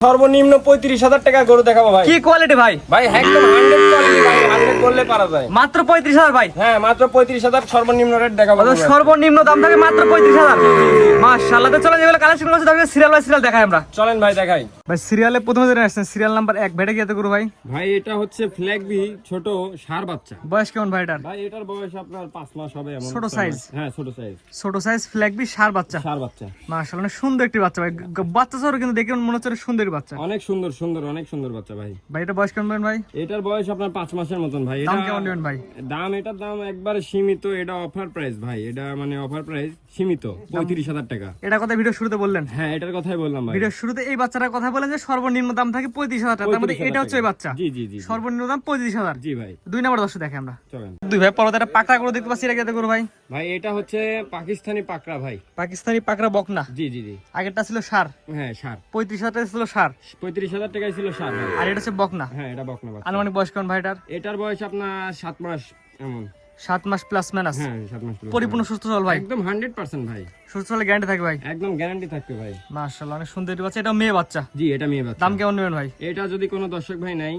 সর্বনিম্ন 35,000 টাকা গরু দেখাবো ভাই। কি কোয়ালিটি ভাই? ভাই একদম 100 কোয়ালিটি ভাই, 100 বললে পারা যায়। মাত্র 35,000 ভাই। হ্যাঁ মাত্র 35,000 সর্বনিম্ন রেট দেখাবো। সর্বনিম্ন দাম থাকে মাত্র 35,000। মাশাআল্লাহ। তো চলেন যেগুলো কালেকশন করছে তাহলে সিরিয়াল বাই সিরিয়াল দেখাই আমরা। চলেন ভাই দেখাই। ভাই সিরিয়ালে প্রথমে যেটা আসছে সিরিয়াল নাম্বার 1 ভেটে গিয়ে গরু ভাই। ভাই এটা হচ্ছে ফ্ল্যাগ বি ছোট ষাঁড় বাচ্চা। বয়স কেমন ভাই এটার? ভাই এটার বয়স আপনার 5 মাস হবে এমন। ছোট সাইজ? হ্যাঁ ছোট সাইজ। ছোট সাইজ ফ্ল্যাগ বি ষাঁড় বাচ্চা। ষাঁড় বাচ্চা। মাশাআল্লাহ অনেক সুন্দর একটি বাচ্চা ভাই। বাচ্চা সর কিন্তু দেখে মনে হচ্ছে সুন্দর বাচ্চা। অনেক সুন্দর অনেক সুন্দর বাচ্চা ভাই। ভাই এটা বয়স কেমন ভাই? এটার বয়স আপনার 5 মাসের মতন ভাই। দাম কেমন নেবেন ভাই? এটার দাম একবারে সীমিত, এটা অফার প্রাইস ভাই। এটা মানে অফার প্রাইস সীমিত 35,000 টাকা। এটা কথা ভিডিও শুরুতে বললেন? হ্যাঁ এটার কথাই বললাম ভাই। ভিডিও শুরুতে এই বাচ্চাটার কথা বলেন যে সর্বনিম্ন দাম থাকে 35,000 টাকা। তার মধ্যে এটা হচ্ছে এই বাচ্চা। জি জি জি। সর্বনিম্ন দাম 35,000। জি ভাই। 2 নাম্বার দর্শক দেখে আমরা। চলেন। দুই ভাই পরতে একটা পাকড়া করে দেখতে পাচ্ছি, এটা কেটে করু ভাই। ভাই এটা হচ্ছে পাকিস্তানি পাকড়া ভাই। পাকিস্তানি পাকড়া বকনা। জি জি জি। আগেরটা ছিল ষাঁড়। হ্যাঁ ষাঁড়। 35,000 টাকা ছিল ষাঁড়। 35,000 টাকায় ছিল ষাঁড় ভাই। আর এটা হচ্ছে বকনা। হ্যাঁ এটা বকনা বাচ্চা। আনুমানিক বয়স কেমন ভাই এটার? এটার বয়স আপনার 7 মাস এমন। 7 মাস প্লাস মাইনাস। হ্যাঁ 7 মাস প্লাস। পরিপূর্ণ সুস্থ সবল ভাই। একদম 100% ভাই। সুস্থ সবল গ্যারান্টি থাকে ভাই। একদম গ্যারান্টি থাকবে ভাই। মাশাআল্লাহ অনেক সুন্দর একটি বাচ্চা। এটা মেয়ে বাচ্চা। জি এটা মেয়ে বাচ্চা। দাম কেমন নেবেন ভাই? এটা যদি কোনো দর্শক ভাই নাই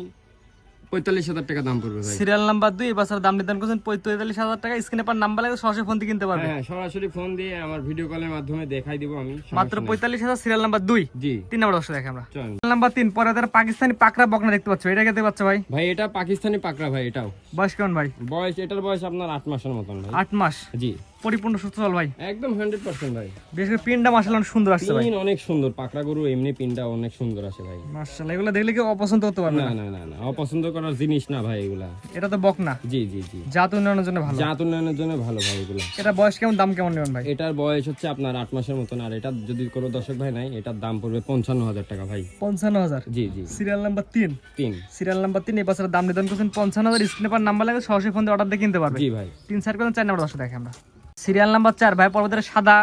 45,000 টাকা দাম পড়বে ভাই। সিরিয়াল নাম্বার 2 এই বাচ্চার দাম নির্ধারণ করেছেন 45,000 টাকা। স্ক্রিনে পার নাম্বার লাগে সরাসরি ফোন দিয়ে কিনতে পারবে। হ্যাঁ সরাসরি ফোন দিয়ে আমার ভিডিও কলের মাধ্যমে দেখাই দিব আমি। মাত্র 45,000 সিরিয়াল নাম্বার 2। জি। 3 নাম্বার দর্শক দেখে আমরা। চলেন। সিরিয়াল নাম্বার 3 পরে তার পাকিস্তানি পাকড়া বকনা দেখতে পাচ্ছ। এটা কেটে বাচ্চা ভাই। ভাই এটা পাকিস্তানি পাকড়া ভাই। এটাও বয়স কেমন ভাই? এটার বয়স আপনার 8 মাসের মতন ভাই। 8 মাস। জি। পরিপূর্ণ সুস্থ সবল ভাই। একদম 100% ভাই। বিশেষ করে পিনটা মাশাআল্লাহ অনেক সুন্দর আসছে ভাই। পিন অনেক সুন্দর, পাকড়া গরু এমনি পিনটা অনেক সুন্দর আসে ভাই। মাশাআল্লাহ এগুলো দেখলে কি অপছন্দ করতে পারবে না না? না না না অপছন্দ করার জিনিস না ভাই এগুলা। এটা তো বকনা। জি জি জি। জাত উন্নয়নের জন্য ভালো। জাত উন্নয়নের জন্য ভালো ভাই এগুলা। এটা বয়স কেমন, দাম কেমন নেবেন ভাই? এটার বয়স হচ্ছে আপনার 8 মাসের মতন। আর এটা যদি কোনো দর্শক ভাই নাই, এটার দাম পড়বে 55,000 টাকা ভাই। 55,000। জি জি। Serial number 3। 3। সিরিয়াল নাম্বার 3 এই বছরের দাম নির্ধারণ করেছেন 55,000। স্ক্রিনে পার নাম্বার লাগে সরাসরি ফোন দিয়ে অর্ডার দিয়ে কিনতে পারবে। জি ভাই। 3 সার্কেল 4 নাম্বার দর্শক দেখে আমরা। সিরিয়াল নাম্বার 4 ভাই পর্বতের সাদা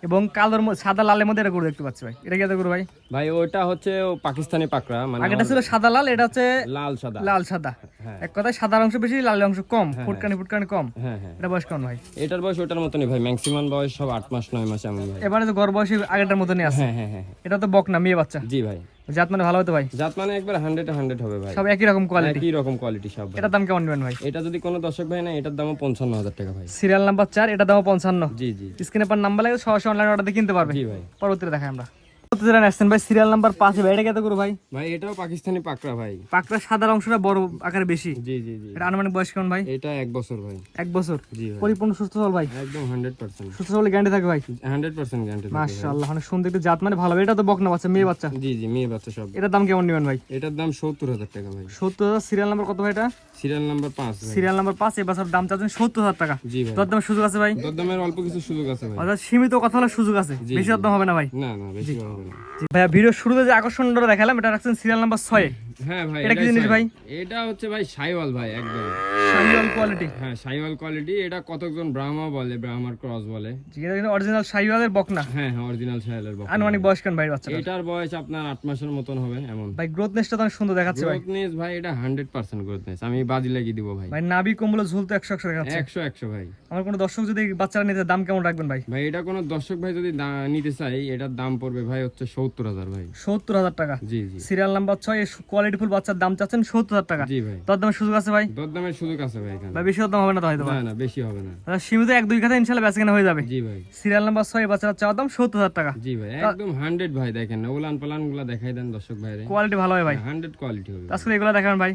এবং কালোর সাদা লালের মধ্যে এটা গরু দেখতে পাচ্ছি ভাই। এটা কি গরু ভাই? ভাই ওটা হচ্ছে পাকিস্তানি পাকড়া মানে। আগেটা ছিল সাদা লাল, এটা হচ্ছে লাল সাদা। লাল সাদা। হ্যাঁ। এক কথায় সাদার অংশ বেশি, লালের অংশ কম। ফুটকানি কম। হ্যাঁ হ্যাঁ। এটা বয়স কেমন ভাই? এটার বয়স ওটার মতনই ভাই। ম্যাক্সিমাম বয়স সব 8 মাস 9 মাস এমন ভাই। এবারে তো গড় বয়সী আগেরটার মতনই আছে। হ্যাঁ হ্যাঁ হ্যাঁ। এটা তো বকনা মেয়ে বাচ্চা। জি ভাই। জাত মানে ভালো হতো ভাই। জাত মানে একবার 100 হবে ভাই। সব একই রকম কোয়ালিটি। একই রকম কোয়ালিটি সব ভাই। এটার দাম কেমন নেবেন ভাই? এটা যদি কোনো দর্শক ভাই না, এটার দামও 55,000 টাকা ভাই। সিরিয়াল নাম্বার 4 এটা দাম 55। জি জি। স্ক্রিনে পার নাম্বার লাগে সরাসরি অনলাইন অর্ডার দিয়ে কিনতে পারবে। জি ভাই। পরবর্তীতে দেখাই আমরা। পরবর্তীতে আসছেন ভাই সিরিয়াল নাম্বার 5 ভাই। এটা কত করে ভাই? ভাই এটাও পাকিস্তানি পাকড়া ভাই। পাকড়া সাদার অংশটা বড় আকারে বেশি। জি জি জি। এটা আনুমানিক বয়স কেমন ভাই? এটা 1 বছর ভাই। 1 বছর। জি ভাই। পরিপূর্ণ সুস্থ সবল ভাই। একদম 100%। সুস্থ সবল গ্যারান্টি থাকে ভাই। 100% গ্যারান্টি। মাশাআল্লাহ অনেক সুন্দর একটি জাত মানে ভালো। এটা তো বকনা বাচ্চা, মেয়ে বাচ্চা। জি জি মেয়ে বাচ্চা সব। এটার দাম কেমন নেবেন ভাই? এটার দাম 70,000 টাকা ভাই। 70,000। সিরিয়াল নাম্বার কত ভাই এটা? সিরিয়াল নাম্বার 5 ভাই। সিরিয়াল নাম্বার 5 এই বছর দাম চাচ্ছেন 70,000 টাকা। জি ভাই। দরদামের সুযোগ আছে ভাই? দরদামের অল্প কিছু সুযোগ আছে ভাই। অর্থাৎ সীমিত কথা হলে সুযোগ আছে, বেশি দরদাম হবে না ভাই। না না বেশি হবে না। জি ভাইয়া ভিডিও শুরুতে যে আকর্ষণটা দেখালাম এটা রাখছেন সিরিয়াল নাম্বার 6। হ্যাঁ ভাই। এটা কি জিনিস ভাই? এটা হচ্ছে ভাই শাইওয়াল ভাই একদম। শাহিওয়াল কোয়ালিটি। হ্যাঁ শাইওয়াল কোয়ালিটি। এটা কতজন ব্রাহ্মা বলে, ব্রাহ্মার ক্রস বলে। জি এটা কিন্তু অরিজিনাল শাহিওয়ালের বকনা। হ্যাঁ হ্যাঁ অরিজিনাল শাইওয়ালের বকনা। আনুমানিক বয়স কেমন ভাই বাচ্চাটার? এটার বয়স আপনার 8 মাসের মতন হবে এমন। ভাই গ্রোথনেসটা তো অনেক সুন্দর দেখাচ্ছে ভাই। গ্রোথনেস ভাই এটা 100% গ্রোথনেস। আমি বাজি লাগিয়ে দিব ভাই। ভাই নাভি কম্বল ঝুল তো 100 দেখাচ্ছে। 100 ভাই। আমার কোনো দর্শক যদি বাচ্চারা নিতে দাম কেমন রাখবেন ভাই? ভাই এটা কোনো দর্শক ভাই যদি নিতে চাই, এটার দাম পড়বে ভাই হচ্ছে 70,000 ভাই। 70,000 টাকা। জি জি। সিরিয়াল নাম্বার 6 এই কোয়ালিটিফুল বাচ্চার দাম চাচ্ছেন 70,000 টাকা। জি ভাই। দরদামের সুযোগ আছে ভাই? দরদামের সুযোগ আছে ভাই এখানে। ভাই বেশি দরদাম হবে না তো হয়তো? না না বেশি হবে না। সীমিত 1-2 খাতা ইনশাআল্লাহ বেচাকেনা হয়ে যাবে। জি ভাই। সিরিয়াল নাম্বার 6 এই বাচ্চার চাওয়া দাম 70,000 টাকা। জি ভাই একদম 100 ভাই। দেখেন উলান পালান গুলা দেখাই দেন দর্শক ভাইরে। কোয়ালিটি ভালো হয় ভাই। 100 কোয়ালিটি হবে। আজকে এগুলো দেখাবেন ভাই।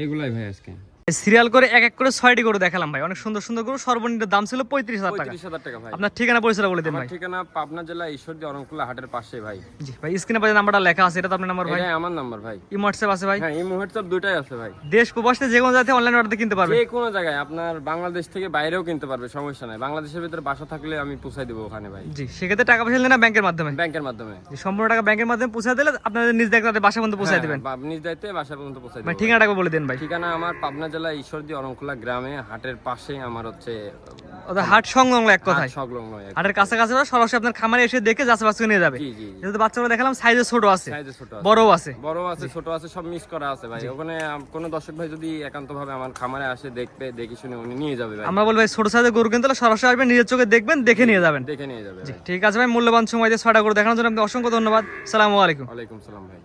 এগুলাই ভাই আজকে সিরিয়াল করে এক এক করে 6টি গরু দেখালাম ভাই। অনেক সুন্দর সুন্দর গরু। সর্বনিম্ন দাম ছিল 35,000 টাকা। 35,000 টাকা ভাই। আপনার ঠিকানা পরিচয় বলে দিন ভাই। আমার ঠিকানা পাবনা জেলা ঈশ্বরদী অরণকুলা হাটের পাশে ভাই। জি ভাই স্ক্রিনে পাশে নাম্বারটা লেখা আছে, এটা তো আপনার নাম্বার ভাই? এটাই আমার নাম্বার ভাই। এই হোয়াটসঅ্যাপ আছে ভাই? হ্যাঁ এই মুহূর্তে দুটাই আছে ভাই। দেশ প্রবাসে যে কোনো জায়গায় অনলাইন অর্ডার কিনতে পারবে। যে কোনো জায়গায় আপনার বাংলাদেশ থেকে বাইরেও কিনতে পারবে, সমস্যা নাই। বাংলাদেশের ভিতরে বাসা থাকলে আমি পৌঁছাই দেবো ওখানে ভাই। জি সেক্ষেত্রে টাকা পয়সা না ব্যাংকের মাধ্যমে? ব্যাংকের মাধ্যমে। জি সম্পূর্ণ টাকা ব্যাংকের মাধ্যমে পৌঁছে দিলে আপনাদের নিজ দায়িত্বে বাসা পর্যন্ত পৌঁছে দিবেন। নিজ দায়িত্বে বাসা পর্যন্ত পৌঁছাই ভাই দেবো। ঠিকানাটা বলে দিন ভাই। ঠিকানা আমার পাবনা জেলা ঈশ্বরদী অরণকুলা গ্রামে হাটের পাশে আমার হচ্ছে ওটা হাট সংলগ্ন এক কথায়। সংলগ্ন হাটের কাছাকাছি সরাসরি আপনার খামারে এসে দেখে যাচ্ছে বাচ্চাকে নিয়ে যাবে। জি জি। যেহেতু বাচ্চাগুলো দেখালাম সাইজে ছোট আছে, সাইজে ছোট আছে, বড়ও আছে। বড় আছে, ছোট আছে, সব মিক্স করা আছে ভাই। ওখানে কোনো দর্শক ভাই যদি একান্ত ভাবে আমার খামারে আসে দেখবে, দেখে শুনে উনি নিয়ে যাবে ভাই। আমরা বলবো ভাই ছোট সাইজের গরু কিনতে হলে সরাসরি আসবেন, নিজের চোখে দেখবেন, দেখে নিয়ে যাবেন। দেখে নিয়ে যাবে। ঠিক আছে ভাই, মূল্যবান সময় দিয়ে 6টা গরু দেখানোর জন্য আপনাকে অসংখ্য ধন্যবাদ। আসসালামু আলাইকুম। ওয়ালাইকুম সালাম ভাই।